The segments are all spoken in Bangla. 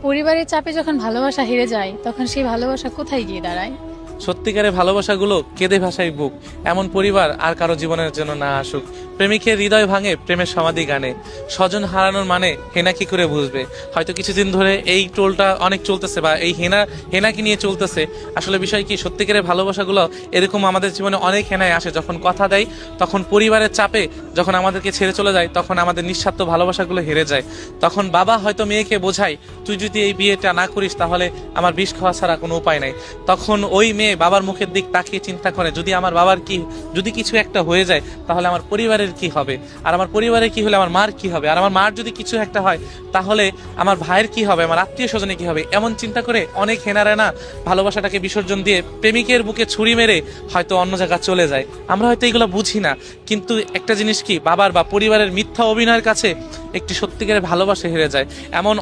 পরিবারের চাপে যখন ভালোবাসা হেরে যায় তখন সেই ভালোবাসা কোথায় গিয়ে দাঁড়ায়? সত্যিকারের ভালোবাসাগুলো কেঁদে ভাসায় বুক, এমন পরিবার আর কারো জীবনের জন্য না আসুক। প্রেমিকের হৃদয় ভাঙে প্রেমের সমাধি গানে, স্বজন হারানোর মানে হেনা কি করে বুঝবে। হয়তো কিছুদিন ধরে এই টোলটা অনেক চলতেছে বা এই হেনাকে নিয়ে চলতেছে। আসলে বিষয় কি, সত্যিকারের ভালোবাসাগুলো এরকম আমাদের জীবনে অনেক হেনায় আসে, যখন কথা দেয় তখন পরিবারের চাপে, যখন আমাদেরকে ছেড়ে চলে যায় তখন আমাদের নিঃস্বার্থ ভালোবাসাগুলো হেরে যায়। তখন বাবা হয়তো মেয়েকে বোঝায়, তুই যদি এই বিয়েটা না করিস তাহলে আমার বিষ খাওয়া ছাড়া কোনো উপায় নাই। তখন ওই মেয়ে বাবার মুখের দিক তাকিয়ে চিন্তা করে, যদি আমার বাবার কি, যদি কিছু একটা হয়ে যায় তাহলে আমার পরিবারের কি হবে, আর আমার পরিবারের কি হলে আমার মার কি হবে, আর আমার মার যদি কিছু একটা হয় তাহলে আমার ভাইয়ের কি হবে, আমার আত্মীয় স্বজনে কি হবে। এমন চিন্তা করে অনেক হেনারে না ভালোবাসাটাকে বিসর্জন দিয়ে প্রেমিকের বুকে ছুরি মেরে হয়তো অন্য জায়গায় চলে যায়। আমরা হয়তো এগুলো বুঝি না, কিন্তু একটা জিনিস কি, বাবার বা পরিবারের মিথ্যা অভিনয়ের কাছে একটি সত্যিকারের ভালোবাসা হেরে যায়। এমন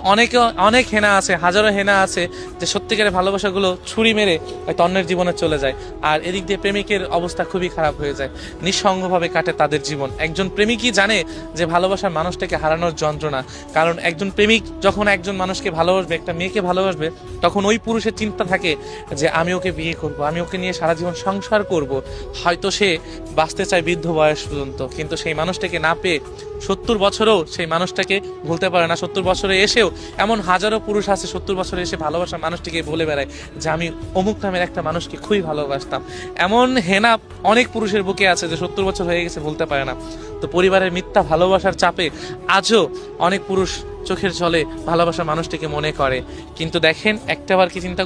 অনেক হেনা আছে, হাজারো হেনা আছে যে সত্যিকারের ভালোবাসাগুলো ছুরি মেরে হয়তো অন্যের জীবনে চলে যায়। আর এদিক দিয়ে প্রেমিকের অবস্থা খুবই খারাপ হয়ে যায়, নিঃসঙ্গভাবে কাটে তাদের জীবন। একজন প্রেমিকই জানে যে ভালোবাসার মানুষটাকে হারানোর যন্ত্রণা। কারণ একজন প্রেমিক যখন একজন মানুষকে ভালোবাসবে, একটা মেয়েকে ভালোবাসবে, তখন ওই পুরুষের চিন্তা থাকে যে আমি ওকে বিয়ে করব, আমি ওকে নিয়ে সারা জীবন সংসার করব। হয়তো সে বাঁচতে চায় বৃদ্ধ বয়স পর্যন্ত, কিন্তু সেই মানুষটাকে না পেয়ে 70 বছরেও সেই মানুষটাকে ভুলতে পারে না। 70 বছরে এসেও এমন হাজারো পুরুষ আছে 70 বছরে এসে ভালোবাসার মানুষটিকে বলে বেড়ায় যে আমি অমুক নামের একটা মানুষকে খুবই ভালোবাসতাম। এমন হেনা অনেক পুরুষের বুকে আছে যে 70 বছর হয়ে গেছে বলতে পারে না। তো পরিবারের মিথ্যা ভালোবাসার চাপে আজও অনেক পুরুষ চোখের জলে ভালোবাসার মানুষটিকে মনে করে। কিন্তু দেখেন, একটাবার কি চিন্তা